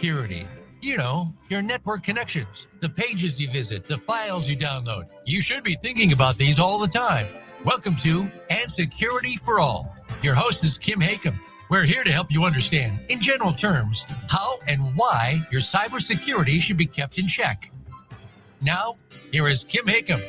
cybersecurity. You know, your network connections, the pages you visit, the files you download. You should be thinking about these all the time. Welcome to And Security for All. Your host is Kim Hakim. We're here to help you understand, in general terms, how and why your cybersecurity should be kept in check. Now, here is Kim Hakim.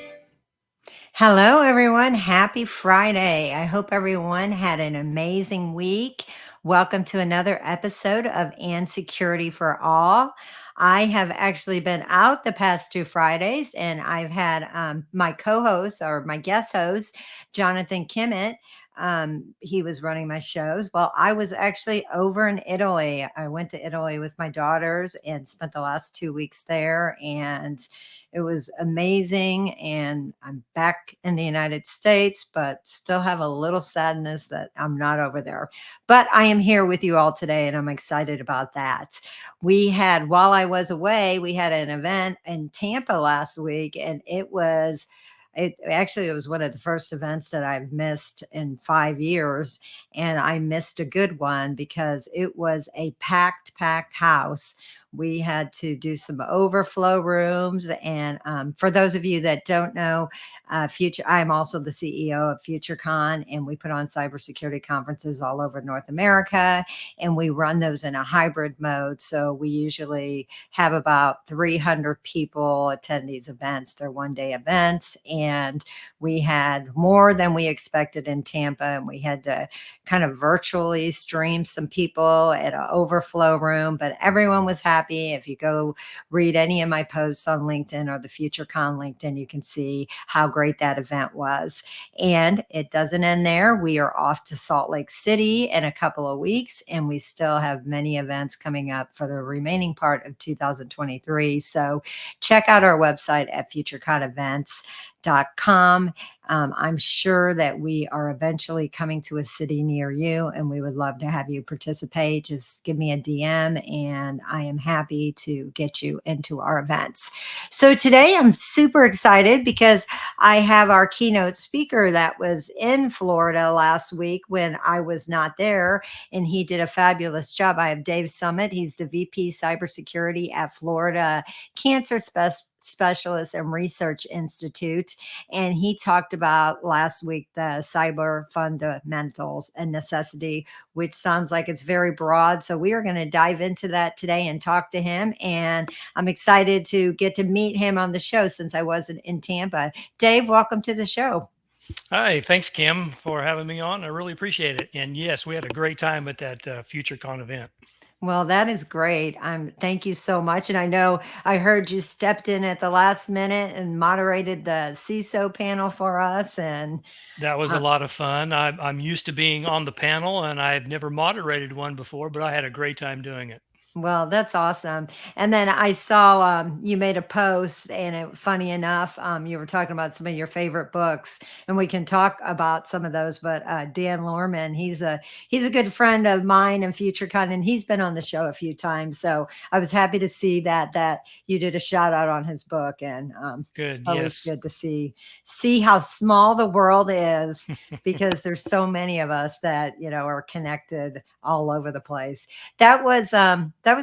Hello, everyone. Happy Friday. I hope everyone had an amazing week. Welcome to another episode of And Security for All. I have actually been out the past 2 Fridays, and I've had my co-host or my guest host, Jonathan Kimmitt. He was running my shows. Well, I was actually over in Italy. I went to Italy with my daughters and spent the last 2 weeks there, and it was amazing. And I'm back in the United States, but still have a little sadness that I'm not over there. But I am here with you all today, and I'm excited about that. While I was away, we had an event in Tampa last week, and it was one of the first events that I've missed in 5 years. And I missed a good one because it was a packed house. We had to do some overflow rooms. And for those of you that don't know, I'm also the CEO of FutureCon, and we put on cybersecurity conferences all over North America, and we run those in a hybrid mode. So we usually have about 300 people attend these events. They're one-day events, and we had more than we expected in Tampa, and we had to kind of virtually stream some people at an overflow room, but everyone was happy. If you go read any of my posts on LinkedIn or the FutureCon LinkedIn, you can see how great that event was. And it doesn't end there. We are off to Salt Lake City in a couple of weeks, and we still have many events coming up for the remaining part of 2023. So check out our website at FutureConEvents.com. I'm sure that we are eventually coming to a city near you, and we would love to have you participate. Just give me a DM, and I am happy to get you into our events. So today I'm super excited because I have our keynote speaker that was in Florida last week when I was not there, and he did a fabulous job. I have Dave Summitt. He's the VP Cybersecurity at Florida Cancer Specialist and Research Institute. And he talked about last week the cyber fundamentals and necessity, which sounds like it's very broad. So we are going to dive into that today and talk to him. And I'm excited to get to meet him on the show since I wasn't in Tampa. Dave, welcome to the show. Hi, thanks, Kim, for having me on. I really appreciate it. And yes, we had a great time at that FutureCon event. Well, that is great. Thank you so much. And I know I heard you stepped in at the last minute and moderated the CISO panel for us. And that was a lot of fun. I'm used to being on the panel, and I've never moderated one before, but I had a great time doing it. Well, that's awesome. And then I saw you made a post, and funny enough, you were talking about some of your favorite books, and we can talk about some of those. But Dan Lorman, he's a good friend of mine and FutureCon, and he's been on the show a few times. So I was happy to see that you did a shout out on his book, and good. Always good to see how small the world is because there's so many of us that are connected all over the place. That was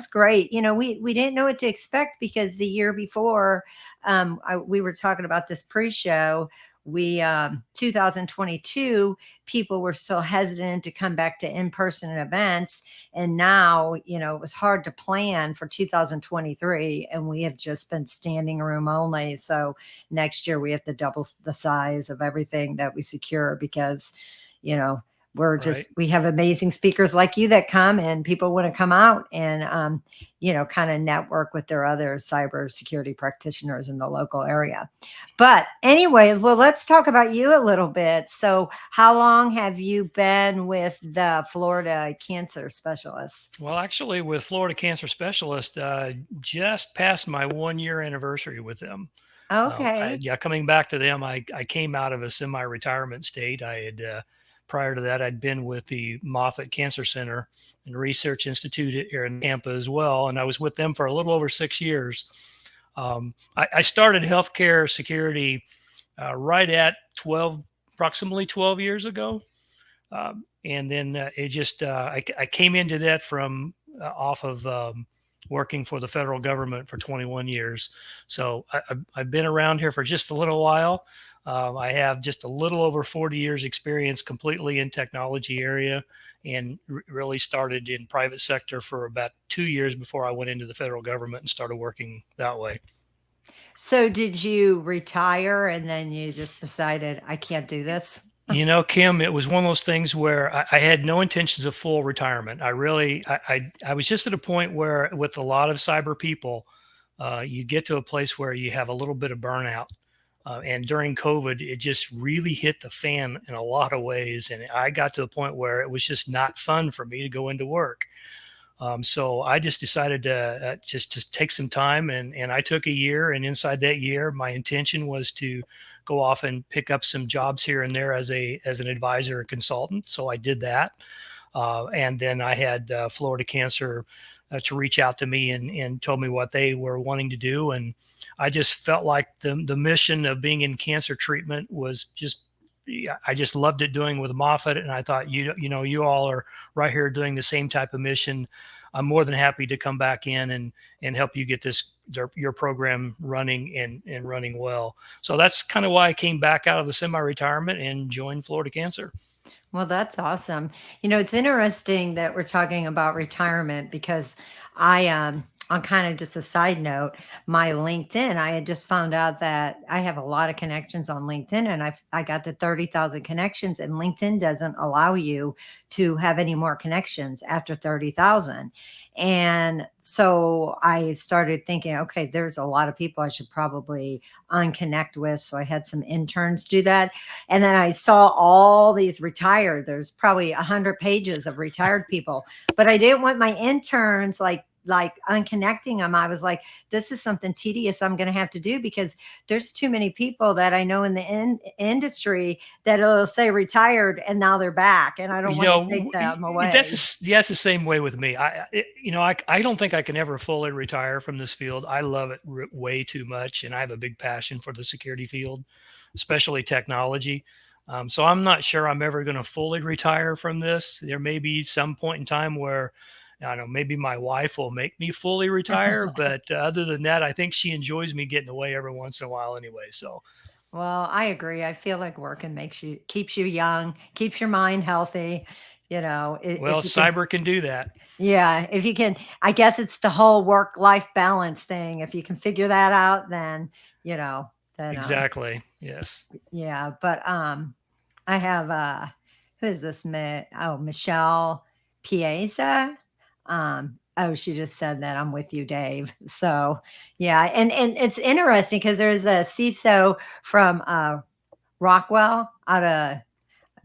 great. We didn't know what to expect because the year before, we were talking about this pre-show. 2022, people were still hesitant to come back to in-person events. And now, it was hard to plan for 2023. And we have just been standing room only. So next year we have to double the size of everything that we secure because, we have amazing speakers like you that come, and people want to come out and, kind of network with their other cybersecurity practitioners in the local area. But anyway, well, let's talk about you a little bit. So how long have you been with the Florida Cancer Specialist? Well, actually with Florida Cancer Specialist, just past my 1-year anniversary with them. Okay. Coming back to them, I came out of a semi-retirement state. I had, prior to that, I'd been with the Moffitt Cancer Center and Research Institute here in Tampa as well. And I was with them for a little over 6 years. I started healthcare security right at approximately 12 years ago. And then I came into that from off of working for the federal government for 21 years. So I've been around here for just a little while. I have just a little over 40 years experience completely in technology area, and really started in private sector for about 2 years before I went into the federal government and started working that way. So did you retire and then you just decided I can't do this? Kim, it was one of those things where I had no intentions of full retirement. I was just at a point where, with a lot of cyber people, you get to a place where you have a little bit of burnout. And during COVID, it just really hit the fan in a lot of ways. And I got to the point where it was just not fun for me to go into work. So I just decided to just take some time, and I took a year. And inside that year, my intention was to go off and pick up some jobs here and there as an advisor and consultant. So I did that, and then I had Florida Cancer to reach out to me and told me what they were wanting to do, and I just felt like the mission of being in cancer treatment was just. I just loved it doing with Moffitt, and I thought, you all are right here doing the same type of mission. I'm more than happy to come back in and help you get your program running and running well. So that's kind of why I came back out of the semi-retirement and joined Florida Cancer. Well, that's awesome. It's interesting that we're talking about retirement because on kind of just a side note, my LinkedIn, I had just found out that I have a lot of connections on LinkedIn, and I got to 30,000 connections, and LinkedIn doesn't allow you to have any more connections after 30,000. And so I started thinking, okay, there's a lot of people I should probably unconnect with. So I had some interns do that. And then I saw all these retired. There's probably 100 pages of retired people, but I didn't want my interns like unconnecting them. I was like, this is something tedious I'm going to have to do because there's too many people that I know in the industry that will say retired and now they're back, and I don't want to take them away. That's the same way with me. I don't think I can ever fully retire from this field. I love it way too much, and I have a big passion for the security field, especially technology. So I'm not sure I'm ever going to fully retire from this. There may be some point in time where, I don't know, maybe my wife will make me fully retire, but other than that, I think she enjoys me getting away every once in a while anyway. So, well, I agree. I feel like working keeps you young, keeps your mind healthy. Well, cyber can do that. Yeah, if you can, I guess it's the whole work-life balance thing. If you can figure that out, then then exactly. Yes. Yeah, but I have who is this? Michelle Piazza. Oh, she just said that I'm with you, Dave. So yeah, and it's interesting because there's a CISO from Rockwell out of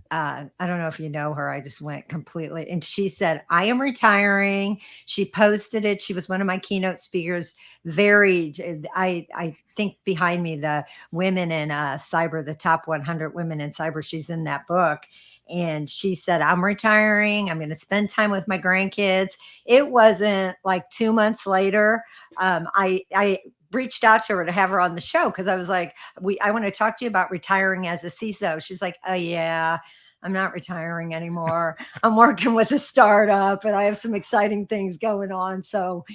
I don't know if you know her. I just went completely. And she said, I am retiring. She posted it. She was one of my keynote speakers. I think behind me, the women in cyber, the top 100 women in cyber, she's in that book. And she said, I'm retiring. I'm going to spend time with my grandkids. It wasn't like 2 months later. I reached out to her to have her on the show because I was like, I want to talk to you about retiring as a CISO. She's like, oh yeah, I'm not retiring anymore. I'm working with a startup and I have some exciting things going on. So,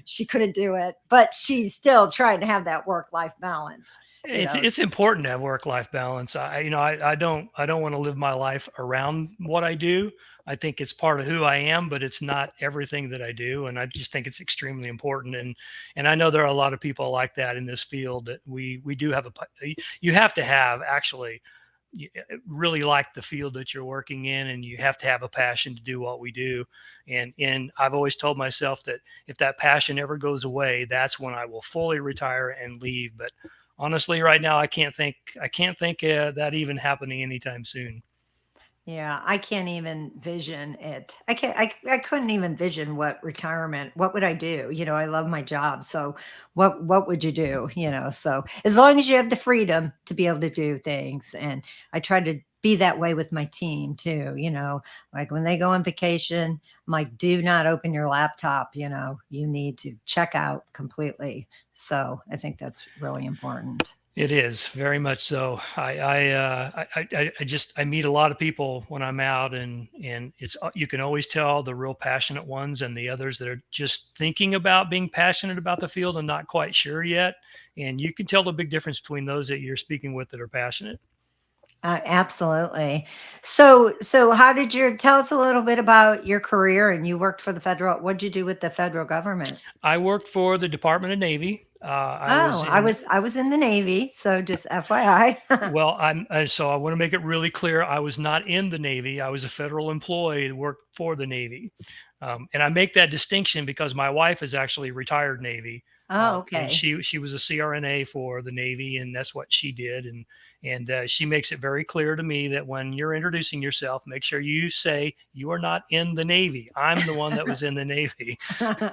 she couldn't do it, but she's still trying to have that work-life balance. It's important to have work-life balance. I don't want to live my life around what I do. I think it's part of who I am, but it's not everything that I do. And I just think it's extremely important. And I know there are a lot of people like that in this field that we do have you have to have actually really like the field that you're working in, and you have to have a passion to do what we do. And I've always told myself that if that passion ever goes away, that's when I will fully retire and leave. But honestly, right now, I can't think that even happening anytime soon. Yeah, I can't even vision it. I couldn't even vision what would I do? I love my job. So what would you do? So as long as you have the freedom to be able to do things. And I try to be that way with my team too, like when they go on vacation, I'm like, do not open your laptop, you need to check out completely. So I think that's really important. It is very much so. I meet a lot of people when I'm out, and it's you can always tell the real passionate ones and the others that are just thinking about being passionate about the field and not quite sure yet. And you can tell the big difference between those that you're speaking with that are passionate. Absolutely. So how did tell us a little bit about your career? And you worked for the federal. What'd you do with the federal government? I worked for the Department of Navy. I Oh, was in I was in the Navy, so just FYI. Well, so I want to make it really clear. I was not in the Navy. I was a federal employee that worked for the Navy. And I make that distinction because my wife is actually retired Navy. Oh, And okay. she was a CRNA for the Navy, and that's what she did. And she makes it very clear to me that when you're introducing yourself, make sure you say you are not in the Navy. I'm the one that was in the Navy.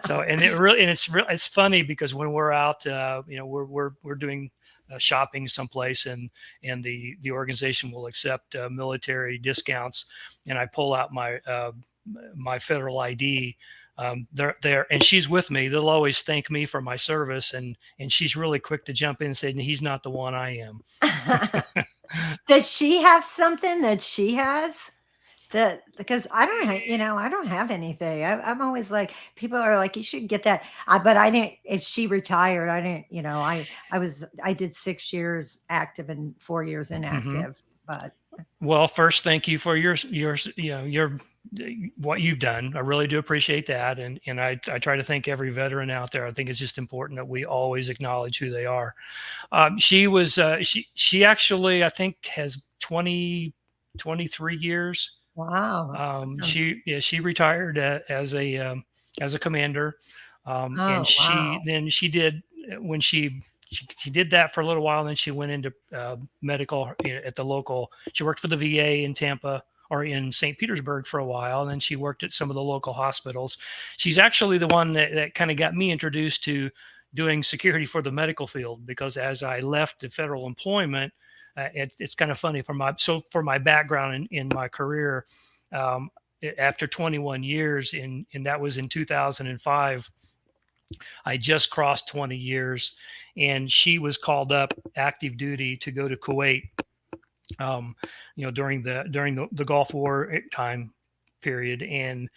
So, and it's funny because when we're out, we're doing shopping someplace, and the organization will accept military discounts, and I pull out my federal ID. There, and she's with me. They'll always thank me for my service, and she's really quick to jump in and say, "He's not the one, I am." Does she have something that she has? Because I don't, I don't have anything. I'm always like, people are like, you should get that. But I didn't. If she retired, I didn't. I did 6 years active and 4 years hmm inactive. But Well, first, thank you for your what you've done. I really do appreciate that, and I try to thank every veteran out there. I think it's just important that we always acknowledge who they are. She actually, I think, has 23 years. wow, awesome. She retired as a commander, and Oh wow. she did when she did that for a little while. And then she went into medical at the local. She worked for the VA in Tampa or in St. Petersburg for a while, and then she worked at some of the local hospitals. She's actually the one that kind of got me introduced to doing security for the medical field, because as I left the federal employment, it's kind of funny for my background in my career. Um, After 21 years, and that was in 2005, I just crossed 20 years, and she was called up active duty to go to Kuwait. During the Gulf War time period, and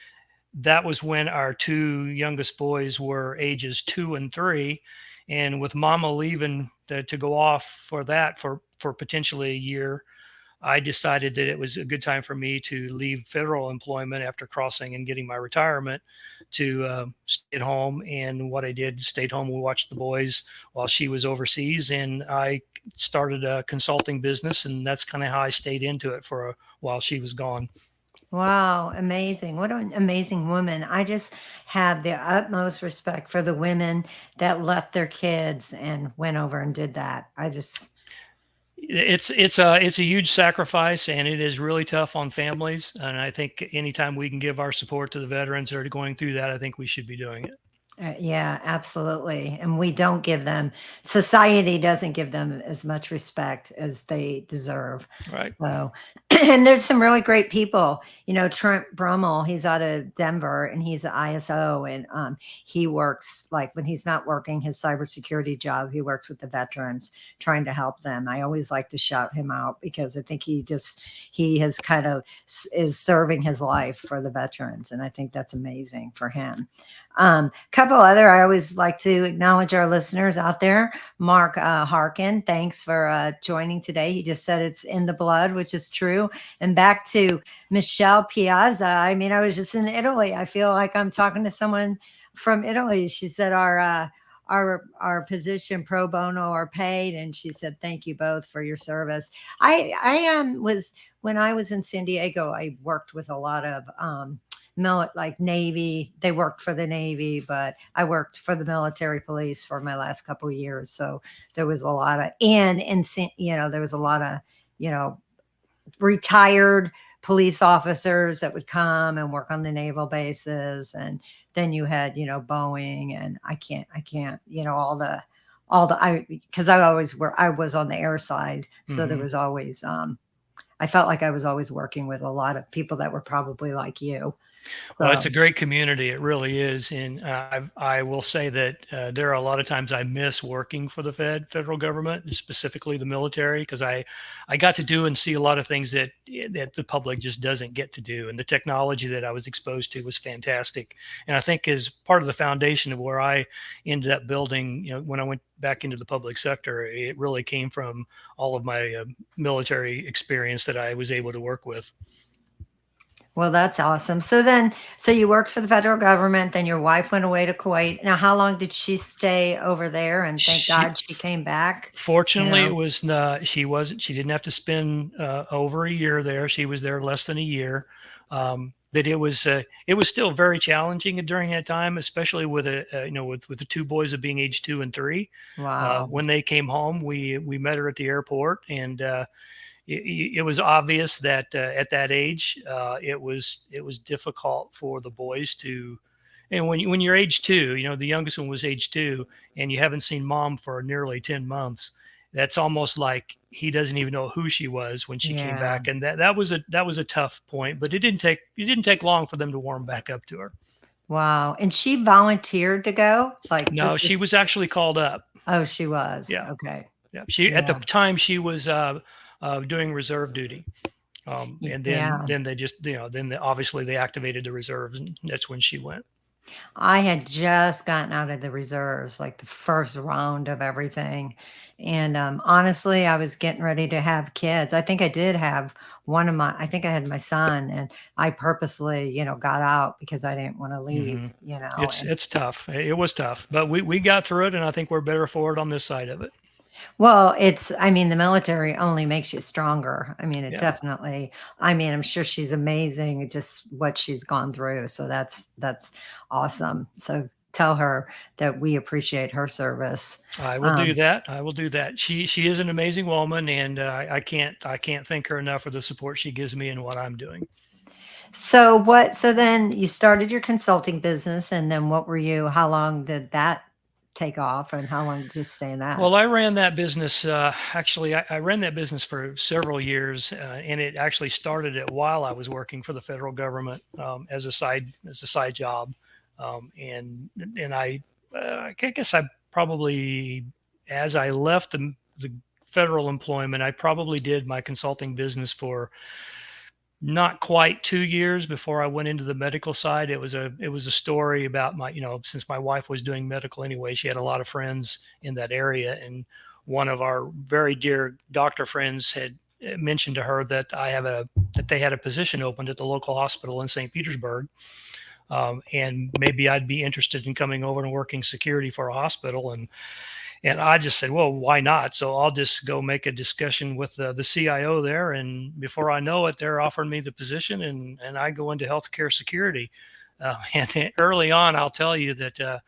that was when our two youngest boys were ages 2 and 3. And with Mama leaving to go off for that for potentially a year, I decided that it was a good time for me to leave federal employment after crossing and getting my retirement to stay at home. And what I did, stayed home. We watched the boys while she was overseas, and I started a consulting business, and that's kind of how I stayed into it for a while she was gone. Wow, amazing. What an amazing woman. I just have the utmost respect for the women that left their kids and went over and did that. I just, It's a huge sacrifice, and it is really tough on families. And I think anytime we can give our support to the veterans that are going through that, I think we should be doing it. yeah, absolutely. And we don't give them, society doesn't give them as much respect as they deserve. Right. So, and there's some really great people. Trent Brummel, he's out of Denver and he's an ISO, and he works, like when he's not working his cybersecurity job, he works with the veterans trying to help them. I always like to shout him out because I think he has kind of is serving his life for the veterans. And I think that's amazing for him. Couple other, I always like to acknowledge our listeners out there. Mark Harkin, thanks for joining today. He just said it's in the blood, which is true. And back to Michelle Piazza. I mean, I was just in Italy. I feel like I'm talking to someone from Italy. She said our position pro bono are paid, and she said thank you both for your service. I was when I was in San Diego, I worked with a lot of like Navy. They worked for the Navy, but I worked for the military police for my last couple of years. So there was a lot of, there was a lot of, retired police officers that would come and work on the naval bases. And then you had, Boeing, and I can't, because I was on the air side. So there was always, I felt like I was always working with a lot of people that were probably like you. Well, it's So a great community. It really is. And I will say that there are a lot of times I miss working for the federal government, and specifically the military, because I got to do and see a lot of things that the public just doesn't get to do. And the technology that I was exposed to was fantastic. And I think is part of the foundation of where I ended up building, when I went back into the public sector, it really came from all of my military experience that I was able to work with. well, that's awesome. So you worked for the federal government, then your wife went away to Kuwait. Now, how long did she stay over there? And thank She, God she came back, you Fortunately, it know. was not, she didn't have to spend over a year there. She was there less than a year. But it was still very challenging during that time, especially with with the two boys of being age 2 and 3. Wow. When they came home, we met her at the airport, and it was obvious that at that age, it was difficult for the boys to. And when you're age 2, the youngest one was age 2, and you haven't seen mom for nearly 10 months. That's almost like he doesn't even know who she was when she came Yeah. back, and that was a tough point. But it didn't take long for them to warm back up to her. Wow. And she volunteered to go? Like No, this she was, was actually called up. oh, she was. Yeah, Okay. yeah. She at the Yeah. time she was doing reserve duty. And Yeah. then they just, obviously they activated the reserves, and that's when she went. I had just gotten out of the reserves, like the first round of everything. And honestly, I was getting ready to have kids. I think I did have I think I had my son, and I purposely, got out because I didn't want to leave, Hmm. and It's tough. It was tough, but we got through it, and I think we're better for it on this side of it. well, I mean, the military only makes you stronger. I mean, it Yeah. definitely, I mean, I'm sure she's amazing, just what she's gone through. So that's awesome. So tell her that we appreciate her service. I will do Um, that. I will do that. She is an amazing woman, and I can't thank her enough for the support she gives me in what I'm doing. so then you started your consulting business, and then how long did that take off, and how long did you stay in that? Well, I ran that business. Actually, I ran that business for several years, and it actually started it while I was working for the federal government as a side job. And I guess I probably, as I left the federal employment, I probably did my consulting business for not quite 2 years before I went into the medical side. It was a story about since my wife was doing medical anyway, she had a lot of friends in that area, and one of our very dear doctor friends had mentioned to her that that they had a position opened at the local hospital in St. Petersburg, and maybe I'd be interested in coming over and working security for a hospital. And I just said, well, why not? So I'll just go make a discussion with the CIO there. And before I know it, they're offering me the position, and I go into healthcare security. And early on, I'll tell you that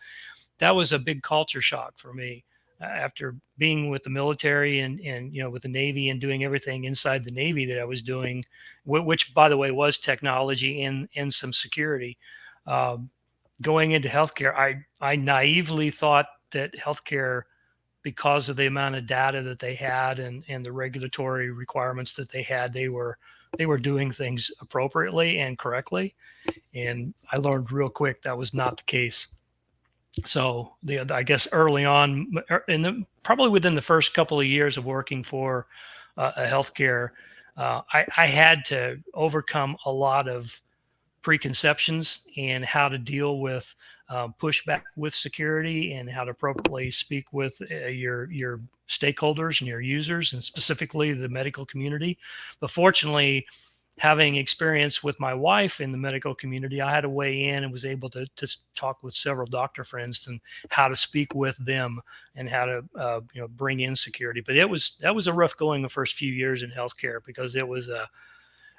that was a big culture shock for me. After being with the military and with the Navy and doing everything inside the Navy that I was doing, which by the way was technology and some security, going into healthcare, I naively thought that healthcare, because of the amount of data that they had and the regulatory requirements that they had, they were doing things appropriately and correctly. And I learned real quick that was not the case. So I guess early on, probably within the first couple of years of working for a healthcare, I had to overcome a lot of preconceptions and how to deal with pushback with security, and how to appropriately speak with your stakeholders and your users, and specifically the medical community. But fortunately, having experience with my wife in the medical community, I had a way in and was able to talk with several doctor friends and how to speak with them and how to bring in security. But that was a rough going the first few years in healthcare, because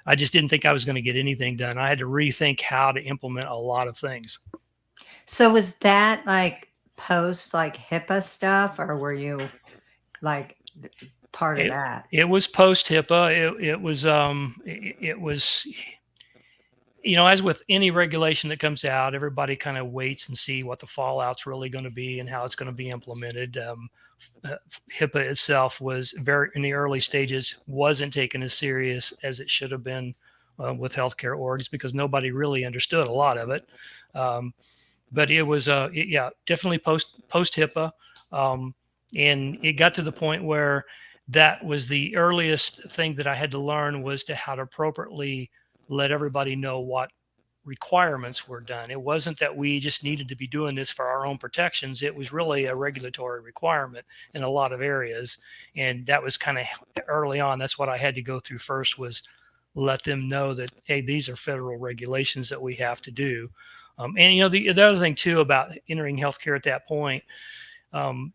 I just didn't think I was going to get anything done. I had to rethink how to implement a lot of things. So was that like post like HIPAA stuff, or were you like part of It that? it was post HIPAA. It was, as with any regulation that comes out, everybody kind of waits and see what the fallout's really going to be and how it's going to be implemented. HIPAA itself was very in the early stages, wasn't taken as serious as it should have been with healthcare orgs because nobody really understood a lot of it. But it was, definitely post HIPAA. And it got to the point where that was the earliest thing that I had to learn was to how to appropriately let everybody know what requirements were done. It wasn't that we just needed to be doing this for our own protections. It was really a regulatory requirement in a lot of areas. And that was kind of early on. That's what I had to go through first, was let them know that, hey, these are federal regulations that we have to do. And, you know, the other thing too about entering healthcare at that point,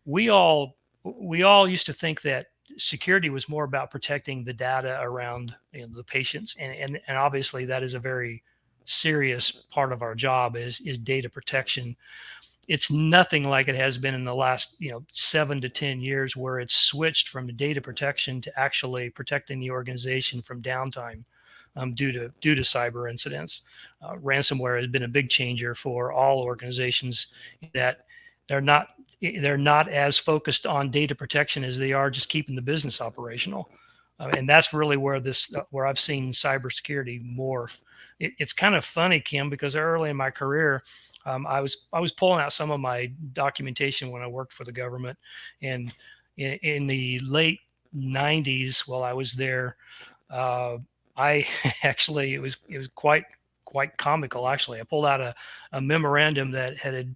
we all used to think that security was more about protecting the data around, you know, the patients, and obviously that is a very serious part of our job is data protection. It's nothing like it has been in the last 7 to 10 years, where it's switched from the data protection to actually protecting the organization from downtime due to cyber incidents. Ransomware has been a big changer for all organizations, that they're not as focused on data protection as they are just keeping the business operational. And that's really where I've seen cybersecurity morph. It's kind of funny, Kim, because early in my career, I was pulling out some of my documentation when I worked for the government, and in the late 90s, while I was there, I actually it was quite comical. Actually, I pulled out a memorandum that had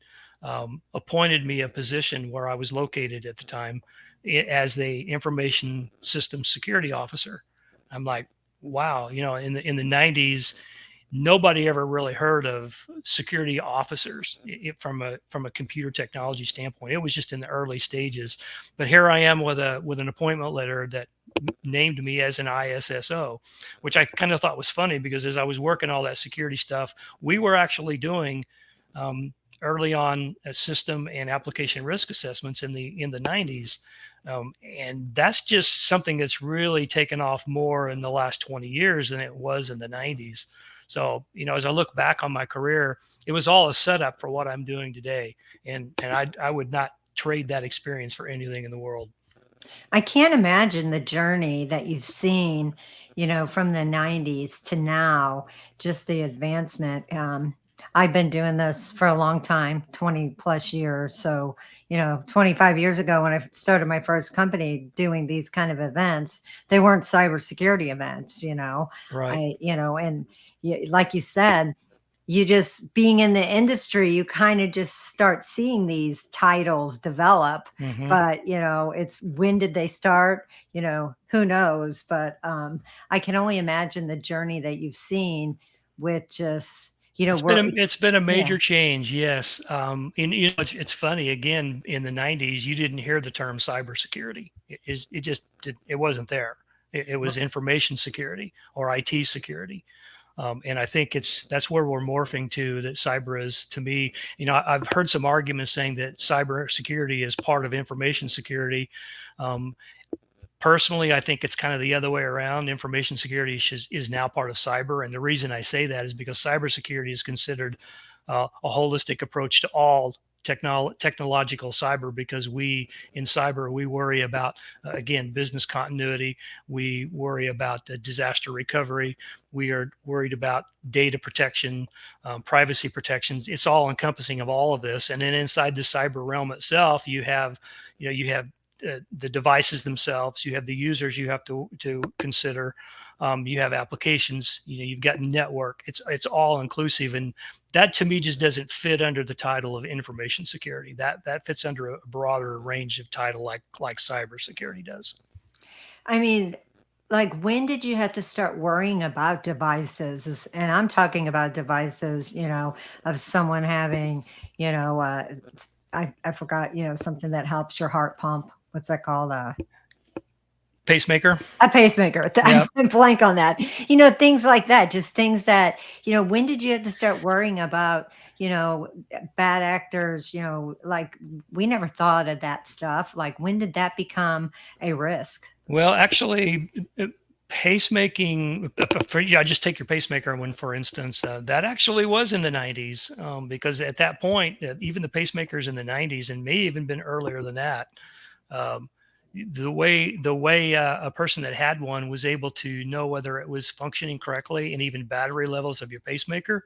appointed me a position where I was located at the time as the information systems security officer. I'm like, wow, in the 90s, nobody ever really heard of security officers from a computer technology standpoint. It was just in the early stages. But here I am with an appointment letter that named me as an ISSO, which I kind of thought was funny, because as I was working all that security stuff, we were actually doing early on system and application risk assessments in the 90s. And that's just something that's really taken off more in the last 20 years than it was in the 90s. So, as I look back on my career, it was all a setup for what I'm doing today. And I would not trade that experience for anything in the world. I can't imagine the journey that you've seen, from the 90s to now, just the advancement. I've been doing this for a long time, 20 plus years. So, 25 years ago, when I started my first company doing these kind of events, they weren't cybersecurity events, Right. And like you said, you just being in the industry, you kind of just start seeing these titles develop. Mm-hmm. But it's, when did they start? Who knows? But I can only imagine the journey that you've seen with just It's been a yeah. major change, yes. And it's funny. Again, in the 90s, you didn't hear the term cybersecurity. It wasn't there. It was information security or IT security. And I think that's where we're morphing to. That cyber is, to me, I've heard some arguments saying that cybersecurity is part of information security. Personally, I think it's kind of the other way around. Information security is now part of cyber. And the reason I say that is because cybersecurity is considered a holistic approach to all technological cyber, because in cyber, we worry about, again, business continuity. We worry about disaster recovery. We are worried about data protection, privacy protections. It's all encompassing of all of this. And then inside the cyber realm itself, you have the devices themselves, you have the users you have to consider, you have applications, you've got network. It's all inclusive, and that to me just doesn't fit under the title of information security. That fits under a broader range of title, like cybersecurity does. I mean, like, when did you have to start worrying about devices? And I'm talking about devices, of someone having, I forgot, something that helps your heart pump. What's that called? Pacemaker. A pacemaker. Yep. I'm blank on that. Things like that. Just things that, when did you have to start worrying about, bad actors? Like, we never thought of that stuff. Like, when did that become a risk? Well, actually, pacemaking, just take your pacemaker one, for instance, that actually was in the 90s, because at that point, even the pacemakers in the 90s, and may even been earlier than that, the way a person that had one was able to know whether it was functioning correctly, and even battery levels of your pacemaker.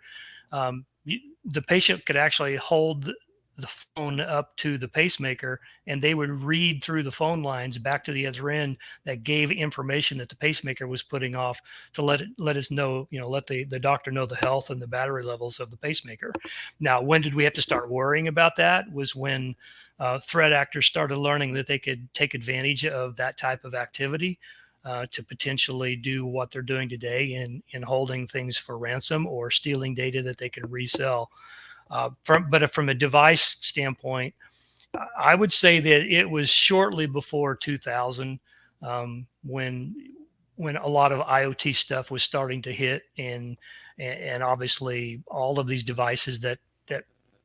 The patient could actually hold the phone up to the pacemaker, and they would read through the phone lines back to the other end that gave information that the pacemaker was putting off to let us know, let the doctor know the health and the battery levels of the pacemaker. Now, when did we have to start worrying about that? Was when threat actors started learning that they could take advantage of that type of activity to potentially do what they're doing today in holding things for ransom or stealing data that they can resell. But from a device standpoint, I would say that it was shortly before 2000 when a lot of IoT stuff was starting to hit, and obviously all of these devices that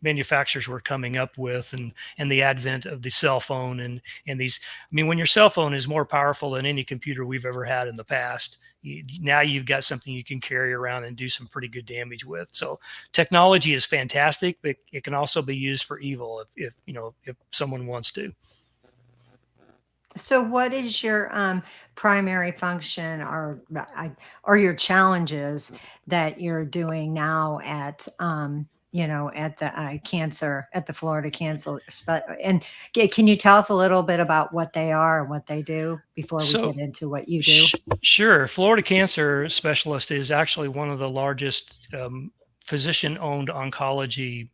manufacturers were coming up with, and the advent of the cell phone and these. I mean, when your cell phone is more powerful than any computer we've ever had in the past, now you've got something you can carry around and do some pretty good damage with. So technology is fantastic, but it can also be used for evil if someone wants to. So, what is your primary function, or your challenges that you're doing now at at the Florida Cancer? And can you tell us a little bit about what they are and what they do before we get into what you do? Sure. Florida Cancer Specialist is actually one of the largest physician-owned oncology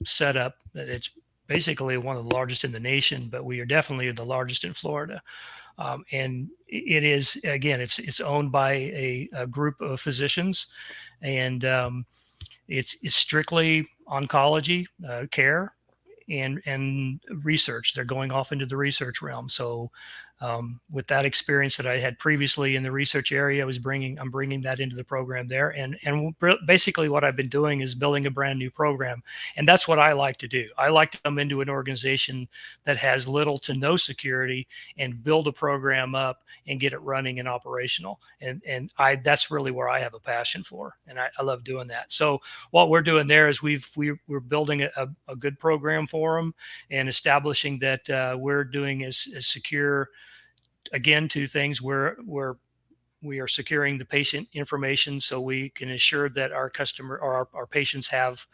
setup. It's basically one of the largest in the nation, but we are definitely the largest in Florida. And it is, again, it's owned by a group of physicians, and it's strictly oncology care and research. They're going off into the research realm. So with that experience that I had previously in the research area, I'm bringing that into the program there. And basically what I've been doing is building a brand new program. And that's what I like to do. I like to come into an organization that has little to no security and build a program up and get it running and operational. And that's really where I have a passion for. And I love doing that. So what we're doing there is we're building a good program for them, and establishing that we're doing is secure. Again, two things: we are securing the patient information so we can ensure that our customer or our patients have,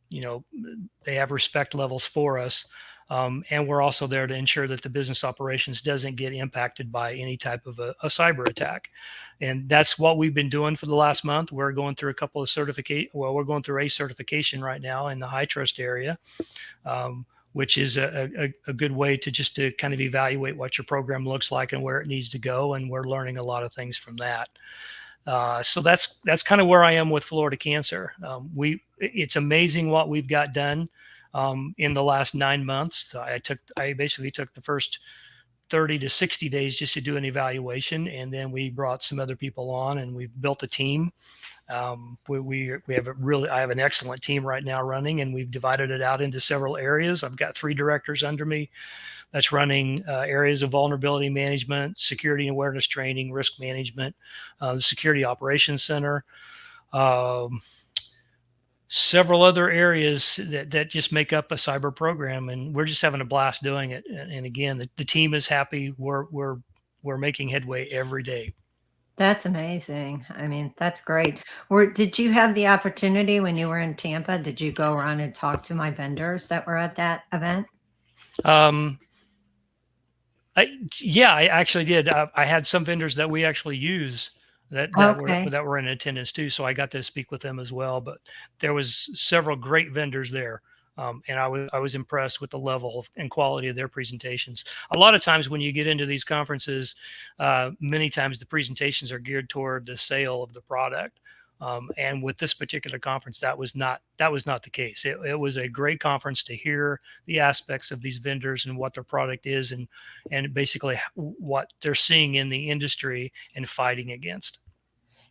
they have respect levels for us. And we're also there to ensure that the business operations doesn't get impacted by any type of a cyber attack. And that's what we've been doing for the last month. We're going through a couple of we're going through a certification right now in the high trust area, which is a good way to kind of evaluate what your program looks like and where it needs to go. And we're learning a lot of things from that. So that's kind of where I am with Florida Cancer. It's amazing what we've got done in the last 9 months. I basically took the first 30 to 60 days just to do an evaluation, and then we brought some other people on, and we've built a team. We have I have an excellent team right now running, and we've divided it out into several areas. I've got 3 directors under me that's running areas of vulnerability management, security awareness training, risk management, the security operations center, several other areas that just make up a cyber program, and we're just having a blast doing it. And again, the team is happy. We're making headway every day. That's amazing. I mean, that's great. Did you have the opportunity when you were in Tampa? Did you go around and talk to my vendors that were at that event? Yeah, I actually did. I had some vendors that we actually use that were in attendance too, so I got to speak with them as well. But there was several great vendors there, and I was impressed with the level and quality of their presentations. A lot of times when you get into these conferences, many times the presentations are geared toward the sale of the product. And with this particular conference, that was not the case. It was a great conference to hear the aspects of these vendors and what their product is, and basically what they're seeing in the industry and fighting against.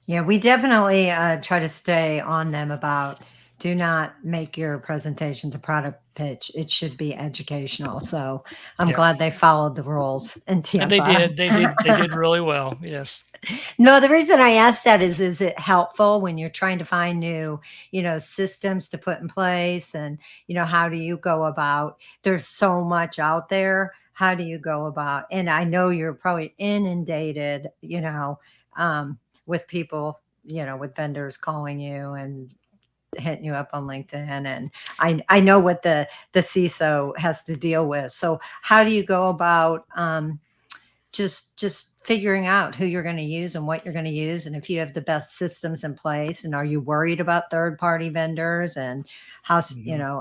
Yeah, we definitely try to stay on them about do not make your presentations a product pitch. It should be educational. So I'm Yeah. glad they followed the rules in And they Tampa. did. They did really well. Yes. No, the reason I asked that is it helpful when you're trying to find new, systems to put in place? And, how do you go about, there's so much out there. How do you go about, and I know you're probably inundated, with people, with vendors calling you and hitting you up on LinkedIn. And I know what the CISO has to deal with. So how do you go about, just figuring out who you're going to use and what you're going to use, and if you have the best systems in place, and are you worried about third party vendors, and how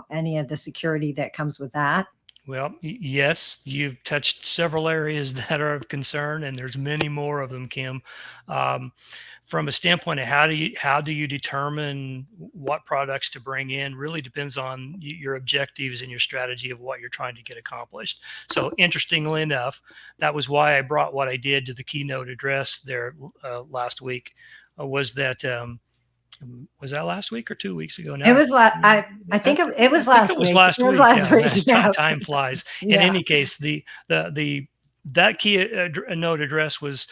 any of the security that comes with that? Well, yes, you've touched several areas that are of concern, and there's many more of them, Kim. Um, from a standpoint of how do you determine what products to bring in, really depends on your objectives and your strategy of what you're trying to get accomplished. So, interestingly enough, that was why I brought what I did to the keynote address there last week. Was that was that last week or 2 weeks ago now? It was I think it was last week. Last It was week. last Yeah, week. Yeah. time flies. In Yeah. any case, that key note address was,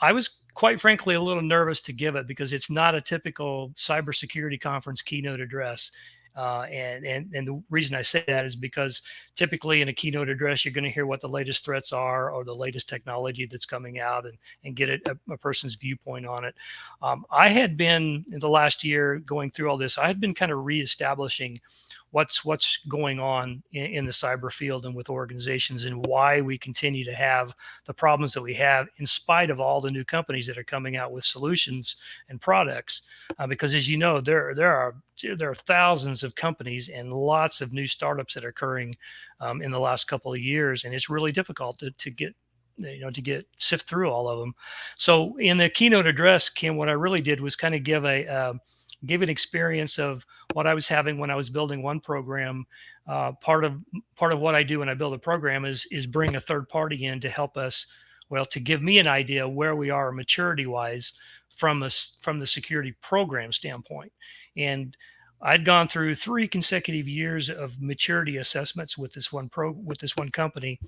I was quite frankly a little nervous to give it because it's not a typical cybersecurity conference keynote address. And the reason I say that is because typically in a keynote address, you're going to hear what the latest threats are or the latest technology that's coming out, and get a person's viewpoint on it. I had been in the last year going through all this. I had been kind of reestablishing what's going on in the cyber field and with organizations, and why we continue to have the problems that we have in spite of all the new companies that are coming out with solutions and products. Because as you know, there are thousands of companies and lots of new startups that are occurring in the last couple of years, and it's really difficult to get sift through all of them. So in the keynote address, Kim, what I really did was kind of give an experience of what I was having when I was building one program. Part of what I do when I build a program is bring a third party in to help us, to give me an idea where we are maturity wise from the security program standpoint. And I'd gone through 3 consecutive years of maturity assessments with this one company,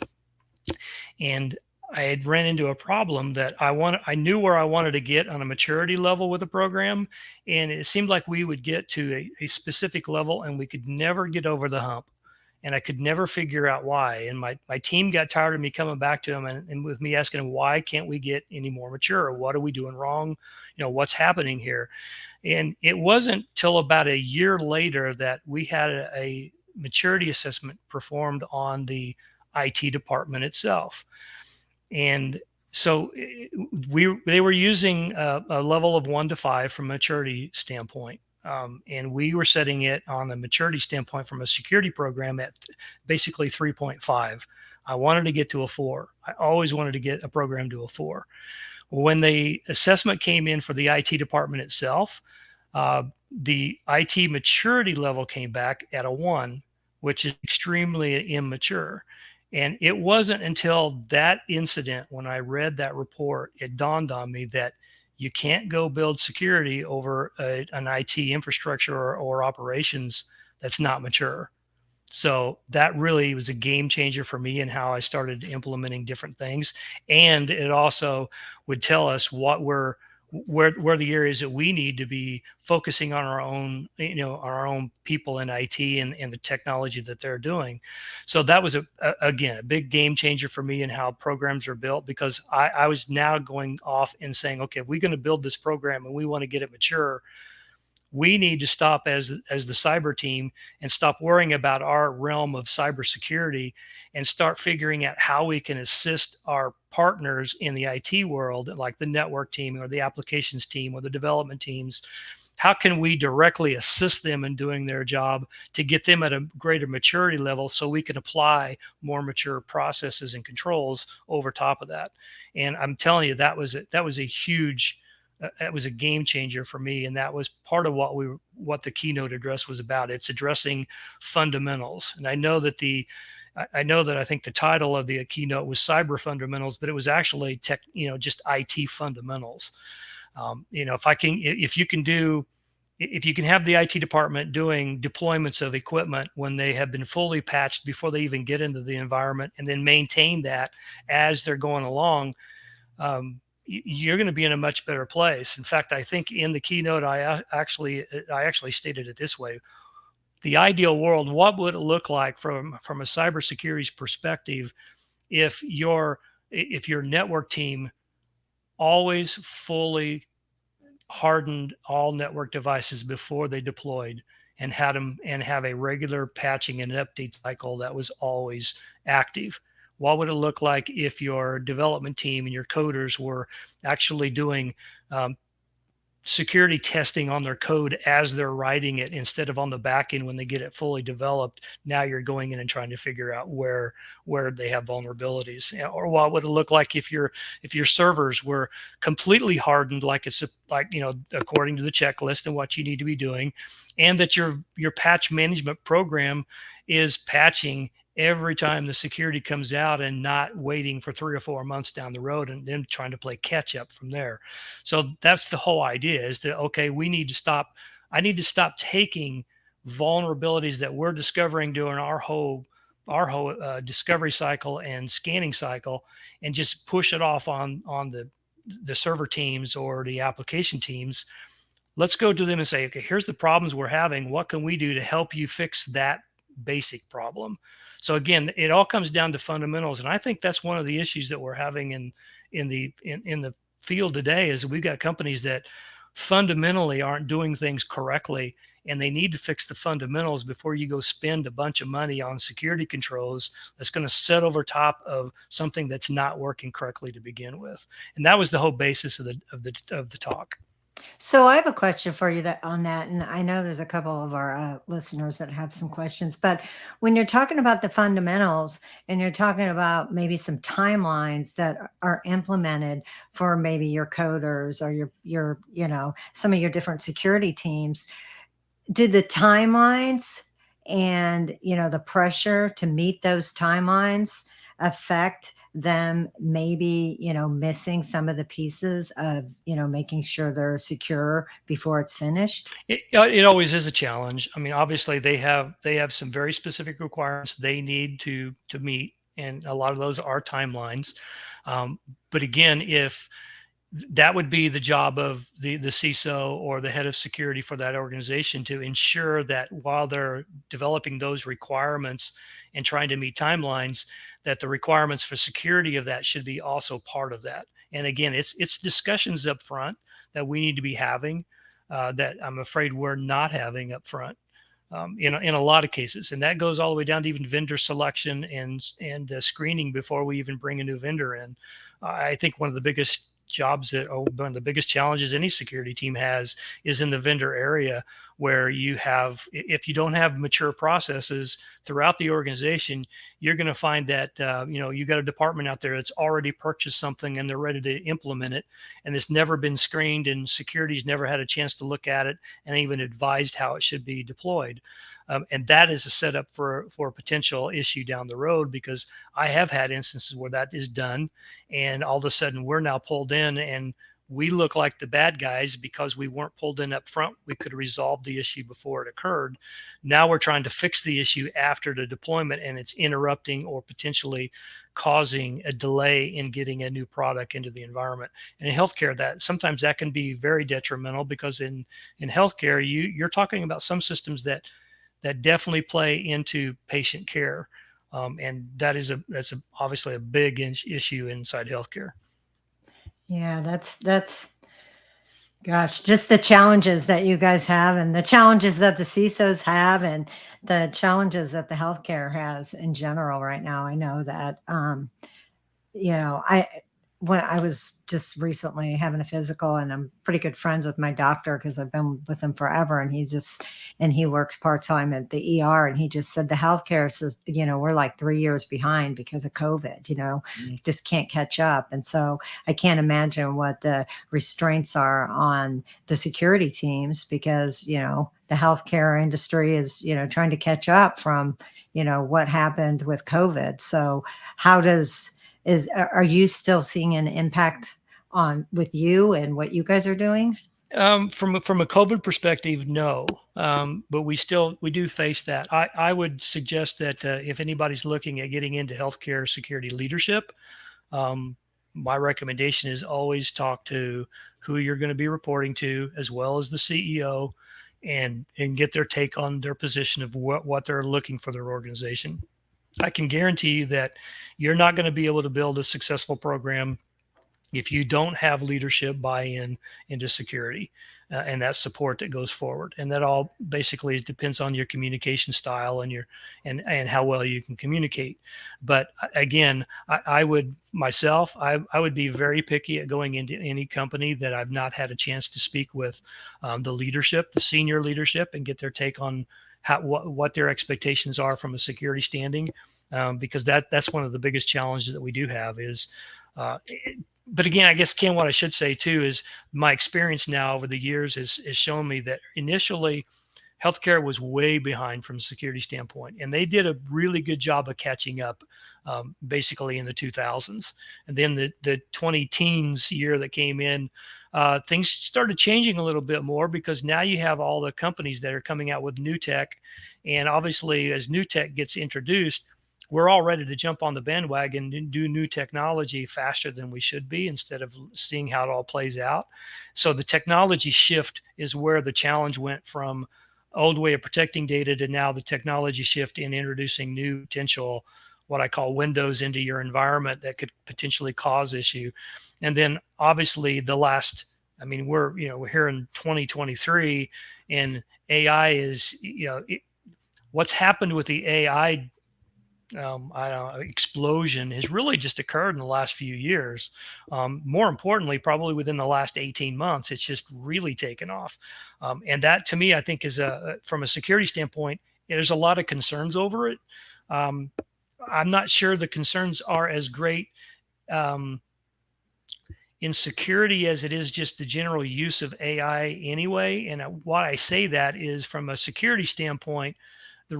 and I had ran into a problem that I knew where I wanted to get on a maturity level with the program, and it seemed like we would get to a specific level and we could never get over the hump, and I could never figure out why. And my team got tired of me coming back to them and with me asking them, why can't we get any more mature? What are we doing wrong? What's happening here? And it wasn't till about a year later that we had a maturity assessment performed on the IT department itself. And so they were using a level of 1 to 5 from a maturity standpoint. And we were setting it on a maturity standpoint from a security program at basically 3.5. I wanted to get to a 4. I always wanted to get a program to a 4. When the assessment came in for the IT department itself, the IT maturity level came back at a 1, which is extremely immature. And it wasn't until that incident, when I read that report, it dawned on me that you can't go build security over an IT infrastructure or operations that's not mature. So that really was a game changer for me in how I started implementing different things. And it also would tell us where the areas that we need to be focusing on our own people in IT and the technology that they're doing. So that was again a big game changer for me in how programs are built, because I was now going off and saying, okay, if we're going to build this program and we want to get it mature, we need to stop as the cyber team and stop worrying about our realm of cybersecurity and start figuring out how we can assist our partners in the IT world, like the network team or the applications team or the development teams. How can we directly assist them in doing their job to get them at a greater maturity level so we can apply more mature processes and controls over top of that? And I'm telling you, that was a huge it was a game changer for me, and that was part of what the keynote address was about. It's addressing fundamentals, and I know that I think the title of the keynote was Cyber Fundamentals, but it was actually just IT fundamentals. If you can do if you can have the IT department doing deployments of equipment when they have been fully patched before they even get into the environment, and then maintain that as they're going along, you're going to be in a much better place. In fact, I think in the keynote, I actually stated it this way: the ideal world, what would it look like from a cybersecurity perspective if your network team always fully hardened all network devices before they deployed, and had them, and have a regular patching and update cycle that was always active? What would it look like if your development team and your coders were actually doing security testing on their code as they're writing it, instead of on the back end when they get it fully developed? Now you're going in and trying to figure out where they have vulnerabilities. Or what would it look like if your servers were completely hardened, like according to the checklist and what you need to be doing, and that your patch management program is patching every time the security comes out, and not waiting for 3 or 4 months down the road and then trying to play catch up from there. So that's the whole idea, is that, okay, I need to stop taking vulnerabilities that we're discovering during our whole discovery cycle and scanning cycle, and just push it off on the server teams or the application teams. Let's go to them and say, okay, here's the problems we're having. What can we do to help you fix that basic problem? So again, it all comes down to fundamentals, and I think that's one of the issues that we're having in the field today, is that we've got companies that fundamentally aren't doing things correctly, and they need to fix the fundamentals before you go spend a bunch of money on security controls that's going to sit over top of something that's not working correctly to begin with. And that was the whole basis of the talk. So I have a question for you on that, and I know there's a couple of our listeners that have some questions. But when you're talking about the fundamentals, and you're talking about maybe some timelines that are implemented for maybe your coders or your some of your different security teams, do the timelines and the pressure to meet those timelines affect them maybe missing some of the pieces of making sure they're secure before it's finished? It always is a challenge. I mean, obviously they have some very specific requirements they need to meet, and a lot of those are timelines. But again, if that would be the job of the CISO or the head of security for that organization, to ensure that while they're developing those requirements and trying to meet timelines, that the requirements for security of that should be also part of that. And again, it's discussions up front that we need to be having, that I'm afraid we're not having up front, in a lot of cases. And that goes all the way down to even vendor selection and screening before we even bring a new vendor in. I think one of the biggest challenges any security team has is in the vendor area, where if you don't have mature processes throughout the organization, you're going to find that you got a department out there that's already purchased something and they're ready to implement it, and it's never been screened, and security's never had a chance to look at it and even advised how it should be deployed. And that is a setup for a potential issue down the road, because I have had instances where that is done, and all of a sudden we're now pulled in, and we look like the bad guys because we weren't pulled in up front. We could have resolved the issue before it occurred. Now we're trying to fix the issue after the deployment, and it's interrupting or potentially causing a delay in getting a new product into the environment. And in healthcare, that sometimes that can be very detrimental, because in healthcare, you're talking about some systems that definitely play into patient care. And that's obviously a big issue inside healthcare. Yeah, that's gosh, just the challenges that you guys have, and the challenges that the CISOs have, and the challenges that the healthcare has in general right now. I know that when I was just recently having a physical, and I'm pretty good friends with my doctor because I've been with him forever, and he works part-time at the ER, and he just said the healthcare says, we're like 3 years behind because of COVID, just can't catch up. And so I can't imagine what the restraints are on the security teams, because, the healthcare industry is, trying to catch up from, what happened with COVID. So are you still seeing an impact with you and what you guys are doing? From a COVID perspective, no, but we do face that. I would suggest that if anybody's looking at getting into healthcare security leadership, um, my recommendation is always talk to who you're going to be reporting to, as well as the CEO, and get their take on their position of what they're looking for their organization. I can guarantee you that you're not going to be able to build a successful program if you don't have leadership buy-in into security and that support that goes forward. And that all basically depends on your communication style and and how well you can communicate. But again, I would myself, I would be very picky at going into any company that I've not had a chance to speak with the leadership, the senior leadership, and get their take on what their expectations are from a security standing, because that's one of the biggest challenges that we do have is but again, I guess, Ken, what I should say too is my experience now over the years has shown me that initially healthcare was way behind from a security standpoint, and they did a really good job of catching up, basically in the 2000s. And then the 20 teens year that came in, things started changing a little bit more, because now you have all the companies that are coming out with new tech, and obviously as new tech gets introduced, we're all ready to jump on the bandwagon and do new technology faster than we should be, instead of seeing how it all plays out. So the technology shift is where the challenge went from old way of protecting data to now the technology shift in introducing new potential, what I call windows into your environment that could potentially cause issue. And then obviously we're here in 2023, and AI is, what's happened with the AI explosion has really just occurred in the last few years. More importantly, probably within the last 18 months, it's just really taken off. And that, to me, I think is from a security standpoint, there's a lot of concerns over it. I'm not sure the concerns are as great in security as it is just the general use of AI anyway. And why I say that is, from a security standpoint, the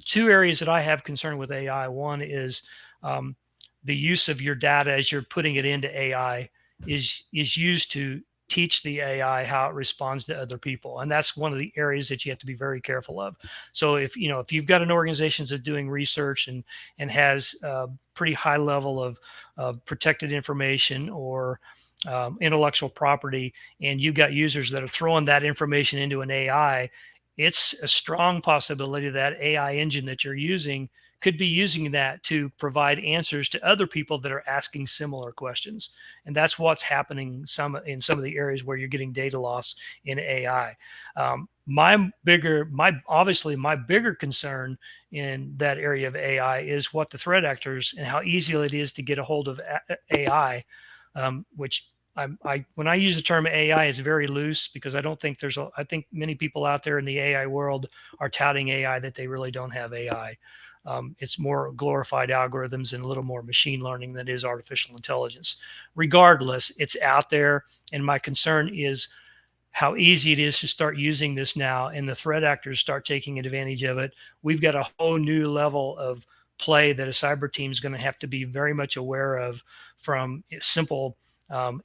two areas that I have concern with AI. One is the use of your data as you're putting it into AI is used to teach the AI how it responds to other people, and that's one of the areas that you have to be very careful of. So if you've got an organization that's doing research and has a pretty high level of protected information or intellectual property, and you've got users that are throwing that information into an AI, it's a strong possibility that AI engine that you're using could be using that to provide answers to other people that are asking similar questions. And that's what's happening in some of the areas where you're getting data loss in AI. My bigger concern in that area of AI is what the threat actors and how easy it is to get a hold of AI, which when I use the term AI, it's very loose, because I don't think I think many people out there in the AI world are touting AI that they really don't have AI. It's more glorified algorithms and a little more machine learning than it is artificial intelligence. Regardless, it's out there. And my concern is how easy it is to start using this now, and the threat actors start taking advantage of it. We've got a whole new level of play that a cyber team is going to have to be very much aware of, from simple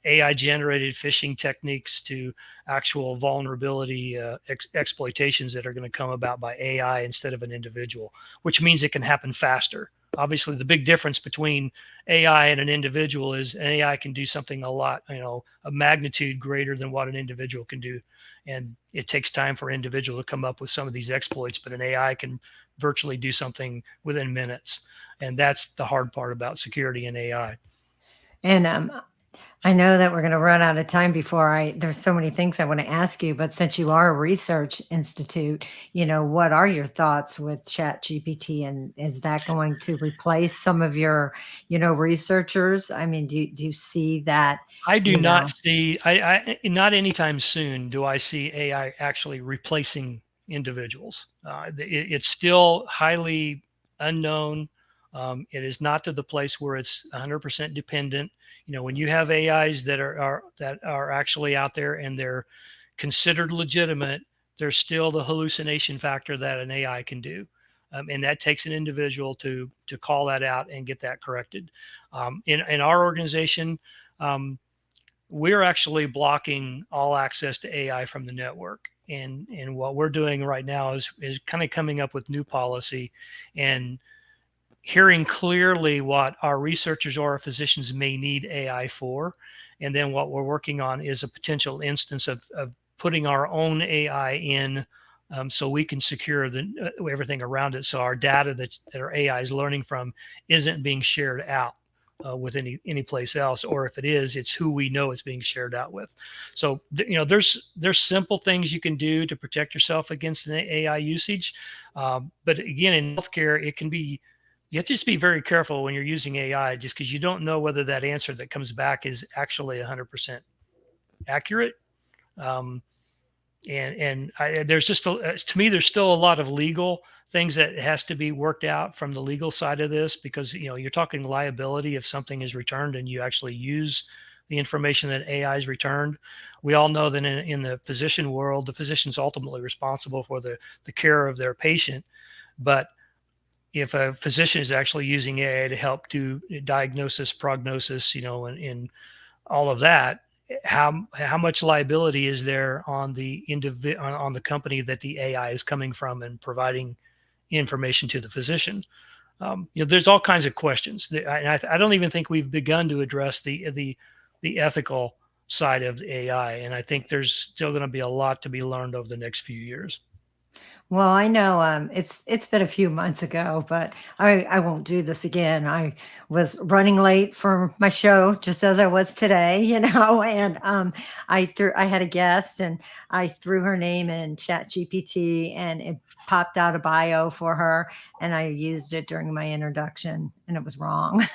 AI generated phishing techniques to actual vulnerability exploitations that are going to come about by AI instead of an individual, which means it can happen faster. Obviously, the big difference between AI and an individual is an AI can do something a magnitude greater than what an individual can do. And it takes time for an individual to come up with some of these exploits, but an AI can virtually do something within minutes. And that's the hard part about security and AI. And I know that we're going to run out of time there's so many things I want to ask you, but since you are a research institute, what are your thoughts with ChatGPT, and is that going to replace some of your, researchers? I mean, do you see that? I do not see, not anytime soon do I see AI actually replacing individuals. It's still highly unknown. It is not to the place where it's 100% dependent. When you have AIs that are actually out there and they're considered legitimate, there's still the hallucination factor that an AI can do. And that takes an individual to call that out and get that corrected. In our organization, we're actually blocking all access to AI from the network. And what we're doing right now is kind of coming up with new policy and hearing clearly what our researchers or our physicians may need AI for. And then what we're working on is a potential instance of putting our own AI in, so we can secure everything around it. So our data that our AI is learning from isn't being shared out with any place else, or if it is, it's who we know it's being shared out with. So there's simple things you can do to protect yourself against an AI usage, but again, in healthcare, it can be. You have to just be very careful when you're using AI, just because you don't know whether that answer that comes back is actually 100% accurate. There's just to me, there's still a lot of legal things that has to be worked out from the legal side of this, because you're talking liability if something is returned and you actually use the information that AI is returned. We all know that in the physician world, the physician's ultimately responsible for the care of their patient, but if a physician is actually using AI to help do diagnosis, prognosis, and all of that, how much liability is there on the on the company that the AI is coming from and providing information to the physician? There's all kinds of questions, and I don't even think we've begun to address the ethical side of the AI, and I think there's still going to be a lot to be learned over the next few years. Well, I know, it's been a few months ago, but I won't do this again. I was running late for my show, just as I was today, and I had a guest, and I threw her name in ChatGPT, and it popped out a bio for her, and I used it during my introduction, and it was wrong.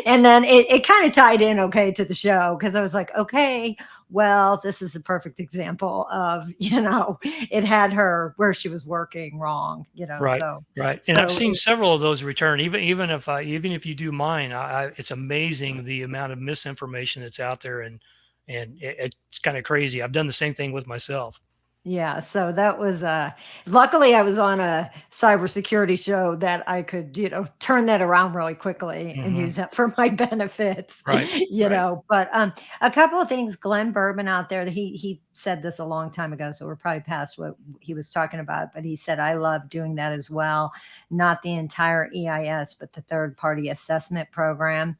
And then it kind of tied in okay to the show, because I was like, okay, well, this is a perfect example of, it had her where she was working wrong, Right, so right. And I've seen it, several of those return. Even if you do mine, it's amazing the amount of misinformation that's out there, and it's kind of crazy. I've done the same thing with myself. yeah, so that was luckily I was on a cybersecurity show that I could, turn that around really quickly and Hmm. use that for my benefits, Right, right. But a couple of things, Glenn Bourbon out there, he said this a long time ago, so we're probably past what he was talking about, but he said, I love doing that as well. Not the entire EIS, but the third party assessment program.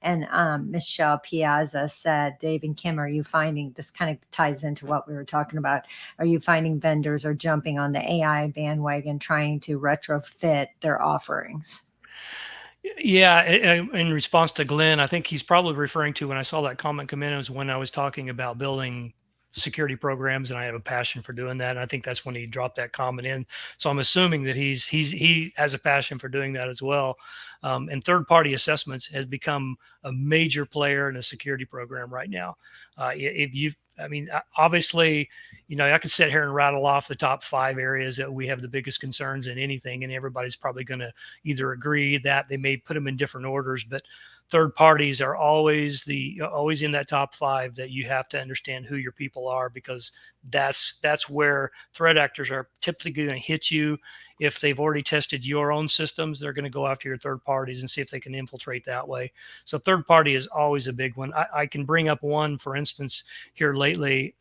And Michelle Piazza said, Dave and Kim, are you finding this kind of ties into what we were talking about? Are you finding vendors are jumping on the AI bandwagon trying to retrofit their offerings? Yeah, in response to Glenn, I think he's probably referring to, when I saw that comment come in, it was when I was talking about building security programs, and I have a passion for doing that. And I think that's when he dropped that comment in. So I'm assuming that he has a passion for doing that as well. And third party assessments has become a major player in a security program right now. Obviously, I could sit here and rattle off the top 5 areas that we have the biggest concerns in anything, and everybody's probably going to either agree that they may put them in different orders, but third parties are always in that top 5 that you have to understand who your people are, because that's where threat actors are typically going to hit you. If they've already tested your own systems, they're going to go after your third parties and see if they can infiltrate that way. So third party is always a big one. I can bring up one, for instance, here lately.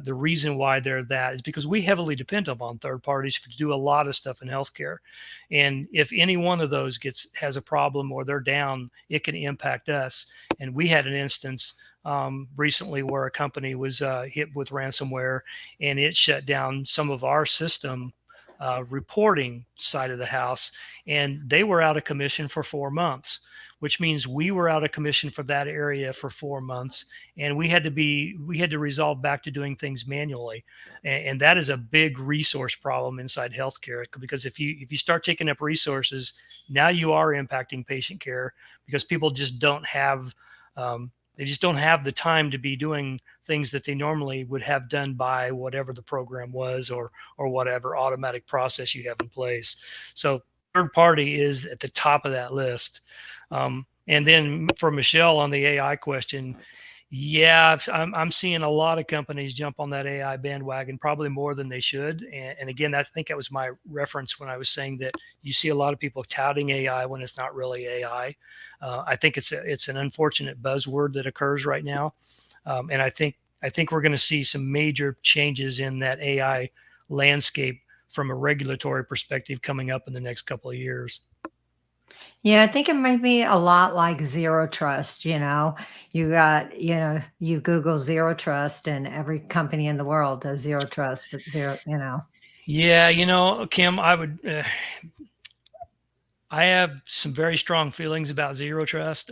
The reason why they're that is because we heavily depend upon third parties to do a lot of stuff in healthcare. And if any one of those has a problem or they're down, it can impact us. And we had an instance recently where a company was hit with ransomware, and it shut down some of our system reporting side of the house, and they were out of commission for 4 months, which means we were out of commission for that area for 4 months, and we had to resolve back to doing things manually, and that is a big resource problem inside healthcare, because if you start taking up resources, now you are impacting patient care, because people just don't have the time to be doing things that they normally would have done by whatever the program was, or whatever automatic process you have in place. So third party is at the top of that list. And then for Michelle on the AI question, yeah, I'm seeing a lot of companies jump on that AI bandwagon, probably more than they should. And again, I think that was my reference when I was saying that you see a lot of people touting AI when it's not really AI. I think it's an unfortunate buzzword that occurs right now. And I think we're going to see some major changes in that AI landscape from a regulatory perspective coming up in the next couple of years. Yeah, I think it might be a lot like zero trust. You got, you Google zero trust and every company in the world does zero trust, but zero. Yeah, Kim, I have some very strong feelings about zero trust.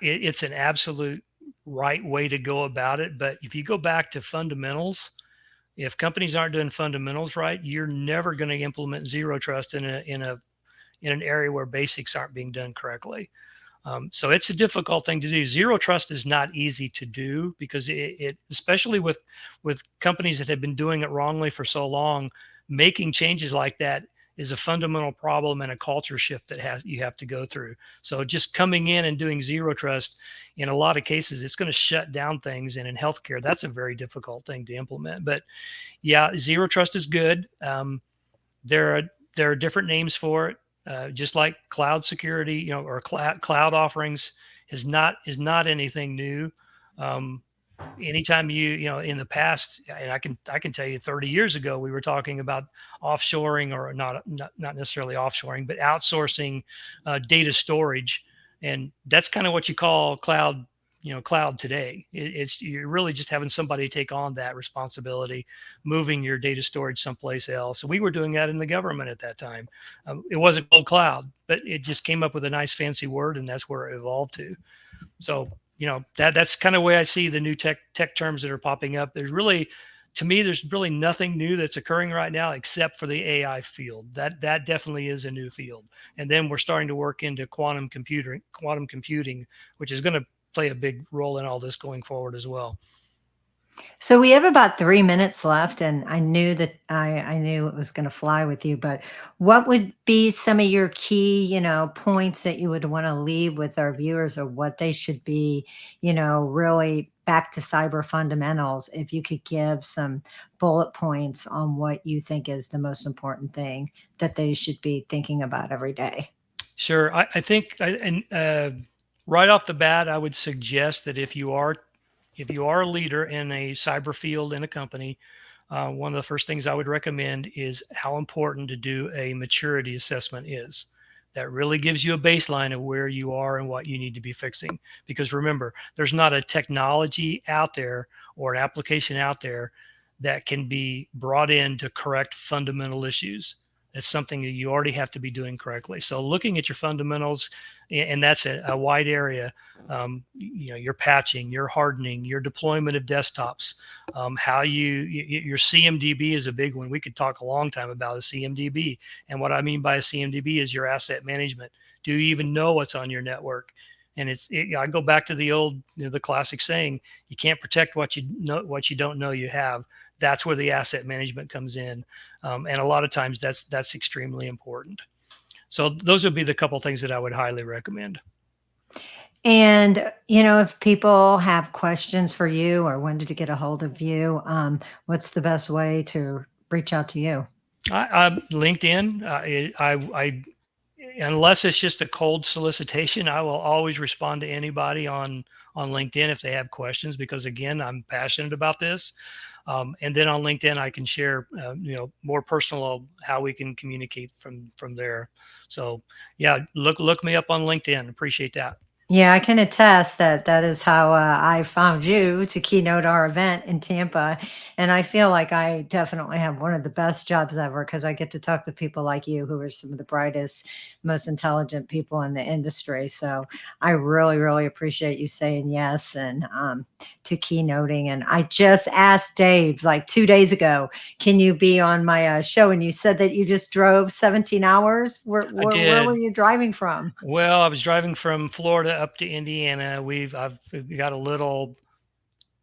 It's an absolute right way to go about it. But if you go back to fundamentals, if companies aren't doing fundamentals right, you're never going to implement zero trust in an area where basics aren't being done correctly. So it's a difficult thing to do. Zero trust is not easy to do because it especially with companies that have been doing it wrongly for so long, making changes like that is a fundamental problem and a culture shift that you have to go through. So just coming in and doing zero trust, in a lot of cases, it's going to shut down things. And in healthcare, that's a very difficult thing to implement. But yeah, zero trust is good. There are different names for it. Just like cloud security, or cloud offerings is not anything new. Anytime in the past, and I can tell you 30 years ago, we were talking about offshoring, or not necessarily offshoring, but outsourcing data storage. And that's kind of what you call cloud, cloud today. It's you're really just having somebody take on that responsibility, moving your data storage someplace else. And we were doing that in the government at that time. It wasn't called cloud, but it just came up with a nice fancy word, and that's where it evolved to. So, that's kind of the way I see the new tech terms that are popping up. There's really nothing new that's occurring right now except for the AI field. That definitely is a new field. And then we're starting to work into quantum computing, which is going to play a big role in all this going forward as well. So we have about 3 minutes left, and I knew that I knew it was going to fly with you. But what would be some of your key, points that you would want to leave with our viewers, or what they should be, really back to cyber fundamentals? If you could give some bullet points on what you think is the most important thing that they should be thinking about every day. Sure, I think, right off the bat, I would suggest that if you are a leader in a cyber field in a company, one of the first things I would recommend is how important to do a maturity assessment is. That really gives you a baseline of where you are and what you need to be fixing. Because remember, there's not a technology out there or an application out there that can be brought in to correct fundamental issues. It's something that you already have to be doing correctly. So looking at your fundamentals, and that's a wide area. Your patching, your hardening, your deployment of desktops, how your CMDB is a big one. We could talk a long time about a CMDB. And what I mean by a CMDB is your asset management. Do you even know what's on your network? And I go back to the old, the classic saying, you can't protect what you don't know you have. That's where the asset management comes in. And a lot of times that's extremely important. So those would be the couple things that I would highly recommend. And, if people have questions for you or wanted to get a hold of you, what's the best way to reach out to you? LinkedIn. I unless it's just a cold solicitation, I will always respond to anybody on LinkedIn if they have questions, because again, I'm passionate about this. And then on LinkedIn, I can share, more personal how we can communicate from there. So yeah, look me up on LinkedIn. Appreciate that. Yeah, I can attest that that is how I found you to keynote our event in Tampa. And I feel like I definitely have one of the best jobs ever, because I get to talk to people like you who are some of the brightest, most intelligent people in the industry. So I really, really appreciate you saying yes and to keynoting. And I just asked Dave like 2 days ago, can you be on my show? And you said that you just drove 17 hours. Where were you driving from? Well, I was driving from Florida up to Indiana. I've got a little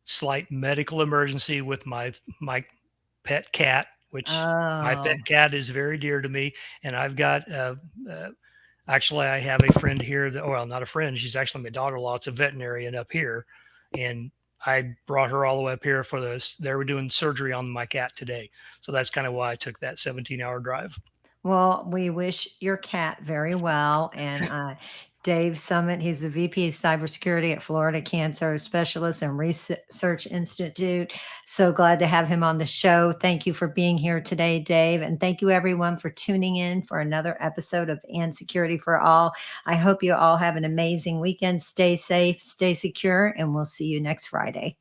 slight medical emergency with my pet cat, which my Oh. pet cat is very dear to me. And I've got actually, I have a friend here not a friend. She's actually my daughter-in-law. It's a veterinarian up here, and I brought her all the way up here for this. They were doing surgery on my cat today, so that's kind of why I took that 17-hour drive. Well, we wish your cat very well. And Dave Summitt, he's the VP of Cybersecurity at Florida Cancer Specialists and Research Institute. So glad to have him on the show. Thank you for being here today, Dave. And thank you, everyone, for tuning in for another episode of And Security for All. I hope you all have an amazing weekend. Stay safe, stay secure, and we'll see you next Friday.